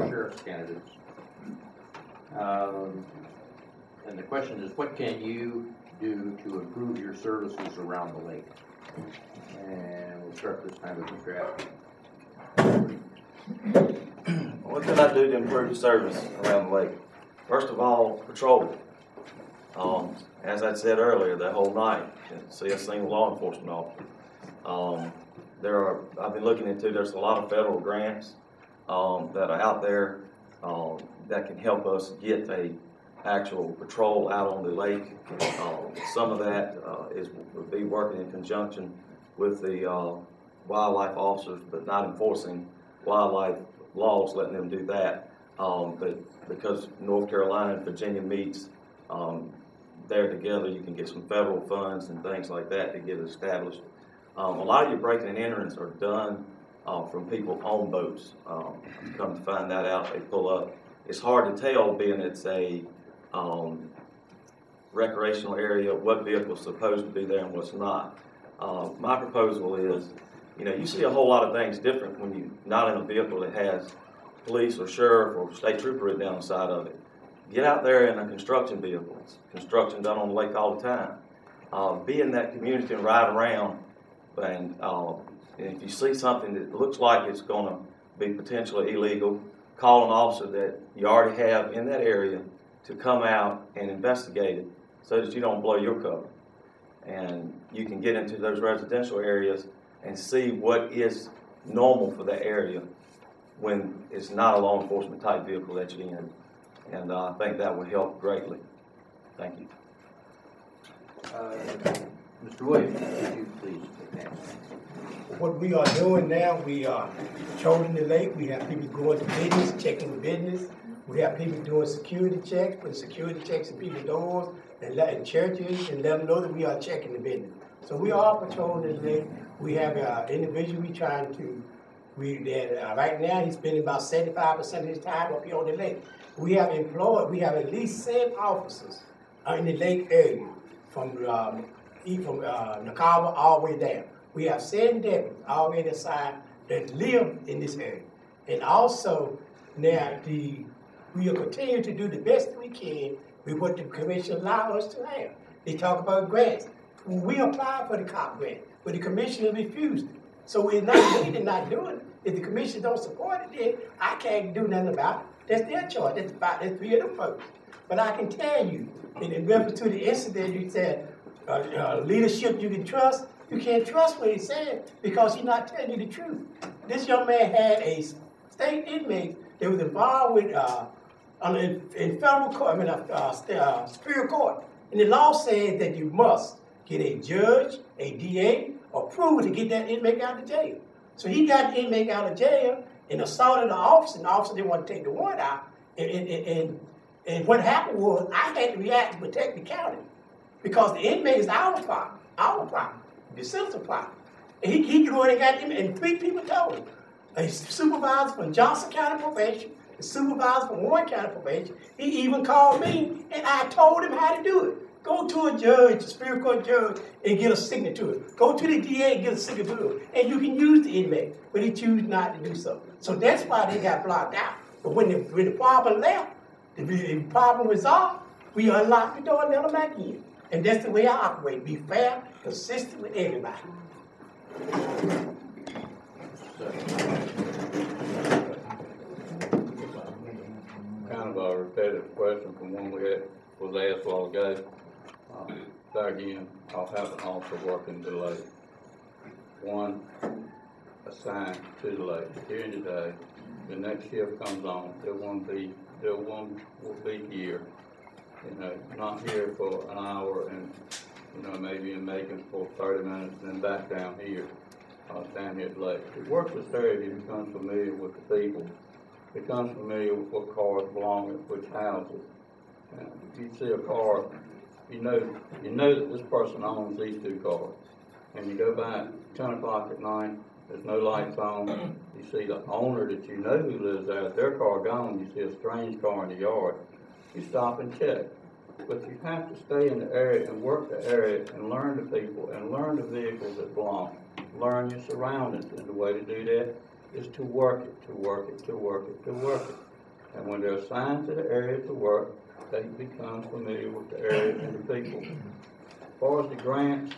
sheriff's candidates. And the question is, what can you do to improve your services around the lake? And we'll start this time with Mr. Ashby. What can I do to improve the service around the lake? First of all, patrol. As I said earlier, that whole night, see a single law enforcement officer. I've been looking into, there's a lot of federal grants that are out there that can help us get a actual patrol out on the lake. Some of that would be working in conjunction with the wildlife officers, but not enforcing wildlife laws, letting them do that. But because North Carolina and Virginia meets there together, you can get some federal funds and things like that to get established. A lot of your breaking and enterings are done from people on boats. Come to find that out, they pull up. It's hard to tell, being it's a recreational area, what vehicle's supposed to be there and what's not. My proposal is, you see a whole lot of things different when you're not in a vehicle that has police or sheriff or state trooper written down the side of it. Get out there in a construction vehicle. It's construction done on the lake all the time. Be in that community and ride around. And if you see something that looks like it's going to be potentially illegal, call an officer that you already have in that area to come out and investigate it so that you don't blow your cover. And you can get into those residential areas and see what is normal for that area when it's not a law enforcement type vehicle that you're in. And I think that would help greatly. Thank you. Mr. Williams, would you please take that? What we are doing now, we are patrolling the lake. We have people going to business, checking the business. We have people doing security checks, putting security checks in people's doors and letting churches and let them know that we are checking the business. So we are patrolling the lake. We have an individual we trying to, right now he's spending about 75% of his time up here on the lake. We have at least 7 officers in the lake area from Nakaba all the way down. We have 7 deputies all the way inside that live in this area. And also, now we will continue to do the best we can with what the commission allows us to have. They talk about grants. We applied for the COP grant, but the commission refused it. So we're not doing it. If the commission don't support it, then I can't do nothing about it. That's their choice. That's 3 of them folks. But I can tell you, in reference to the incident, you said leadership you can trust. You can't trust what he said because he's not telling you the truth. This young man had a state inmate that was involved with in federal court, superior court. And the law says that you must get a judge, a DA, approval to get that inmate out of jail. So he got the inmate out of jail and assaulted the officer, and the officer didn't want to take the warrant out. And what happened was I had to react to protect the county because the inmate is our problem, the citizen problem. And he grew in and got him, and 3 people told him. A supervisor from Johnson County Probation, a supervisor from Warren County Probation. He even called me, and I told him how to do it. Go to a judge, a Superior Court judge, and get a signature. Go to the DA and get a signature. And you can use the inmate, but he chose not to do so. So that's why they got blocked out. But when the problem left, the problem resolved, we unlocked the door and let them back in. And that's the way I operate. Be fair, consistent with everybody. Kind of a repetitive question from one was asked a while ago. There again, I'll have an officer working the lake. One assigned to the lake during the day. The next shift comes on. There will be here. Not here for an hour and maybe in Macon for 30 minutes and then back down here at the lake. It works with Thursday. He becomes familiar with the people. Becomes familiar with what cars belong at which houses. If you see a car, you know that this person owns these 2 cars. And you go back 10 o'clock at night, there's no lights on. You see the owner that you know who lives there, their car gone. You see a strange car in the yard. You stop and check. But you have to stay in the area and work the area and learn the people and learn the vehicles that belong. Learn your surroundings. And the way to do that is to work it, to work it, to work it, to work it. And when they're assigned to the area to work, they become familiar with the area and the people. As far as the grants,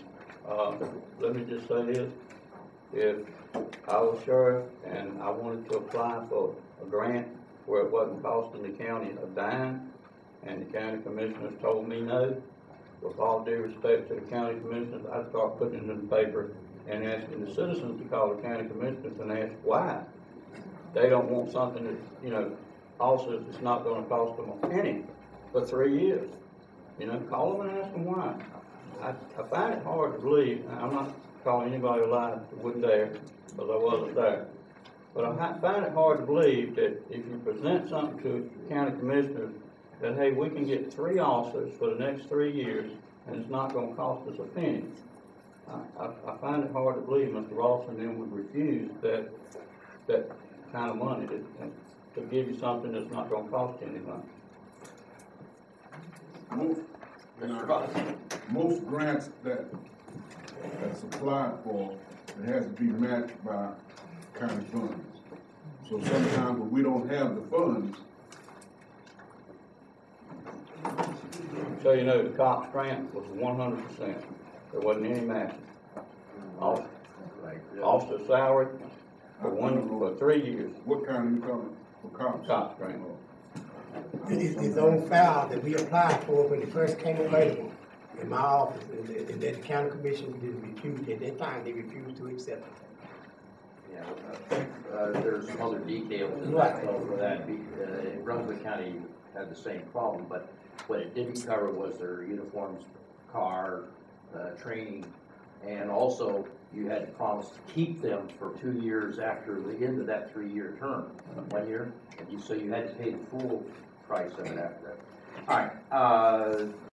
let me just say this. If I was sheriff and I wanted to apply for a grant where it wasn't costing the county a dime, and the county commissioners told me no, with all due respect to the county commissioners, I'd start putting it in the paper and asking the citizens to call the county commissioners and ask why. They don't want something that, you know, also it's not gonna cost them a penny for 3 years. You know, call them and ask them why. I find it hard to believe, I'm not calling anybody a lie that wouldn't dare, because I wasn't there. But I find it hard to believe that if you present something to county commissioners that, hey, we can get 3 officers for the next 3 years and it's not gonna cost us a penny. I find it hard to believe Mr. Ross and them would refuse that kind of money to give you something that's not gonna cost you anything. Most grants that's applied for, it has to be matched by county funds. So sometimes when we don't have the funds. So you know, the cops grant was 100%. There wasn't any matching. Officer salary for 3 years. What kind are you talking for cops? Cops grant. It's on file that we applied for when it first came available in my office, and that the county commission didn't refuse. At that time, they refused to accept it. Yeah, there's some other details in Right. that, though, for that. Brunswick County had the same problem, but what it didn't cover was their uniforms, car, training, and also you had to promise to keep them for 2 years after the end of that 3-year term. 1 year, and so you had to pay the full price of it after that. All right.